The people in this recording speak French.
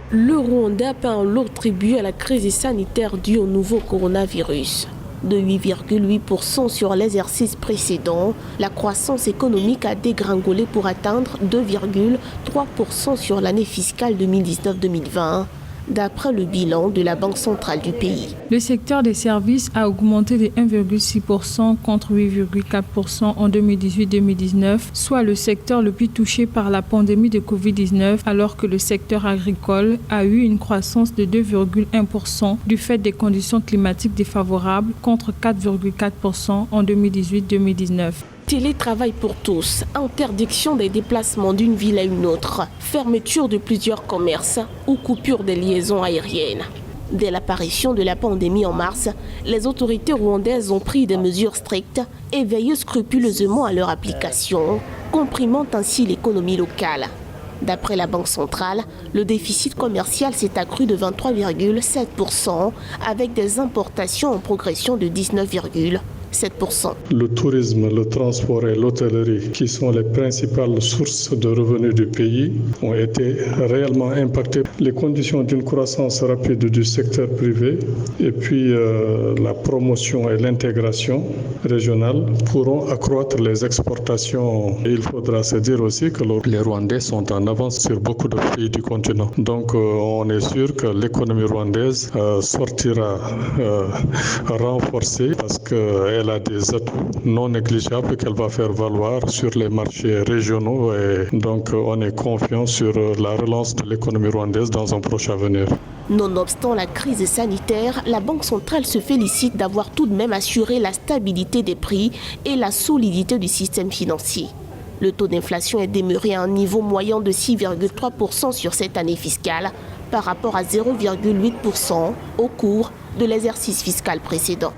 Le Rwanda paie un lourd tribut à la crise sanitaire due au nouveau coronavirus. De 8,8% sur l'exercice précédent, la croissance économique a dégringolé pour atteindre 2,3% sur l'année fiscale 2019-2020. D'après le bilan de la Banque centrale du pays. Le secteur des services a augmenté de 1,6% contre 8,4% en 2018-2019, soit le secteur le plus touché par la pandémie de Covid-19, alors que le secteur agricole a eu une croissance de 2,1% du fait des conditions climatiques défavorables contre 4,4% en 2018-2019. Télétravail pour tous, interdiction des déplacements d'une ville à une autre, fermeture de plusieurs commerces ou coupure des liaisons aériennes. Dès l'apparition de la pandémie en mars, les autorités rwandaises ont pris des mesures strictes et veillé scrupuleusement à leur application, comprimant ainsi l'économie locale. D'après la Banque centrale, le déficit commercial s'est accru de 23,7% avec des importations en progression de 19,7%. Le tourisme, le transport et l'hôtellerie, qui sont les principales sources de revenus du pays, ont été réellement impactés. Les conditions d'une croissance rapide du secteur privé et puis la promotion et l'intégration régionale pourront accroître les exportations. Il faudra se dire aussi que les Rwandais sont en avance sur beaucoup de pays du continent. Donc on est sûr que l'économie rwandaise sortira renforcée parce qu'elle a des atouts non négligeables qu'elle va faire valoir sur les marchés régionaux et donc on est confiant sur la relance de l'économie rwandaise dans un proche avenir. Nonobstant la crise sanitaire, la Banque centrale se félicite d'avoir tout de même assuré la stabilité des prix et la solidité du système financier. Le taux d'inflation est demeuré à un niveau moyen de 6,3% sur cette année fiscale par rapport à 0,8% au cours de l'exercice fiscal précédent.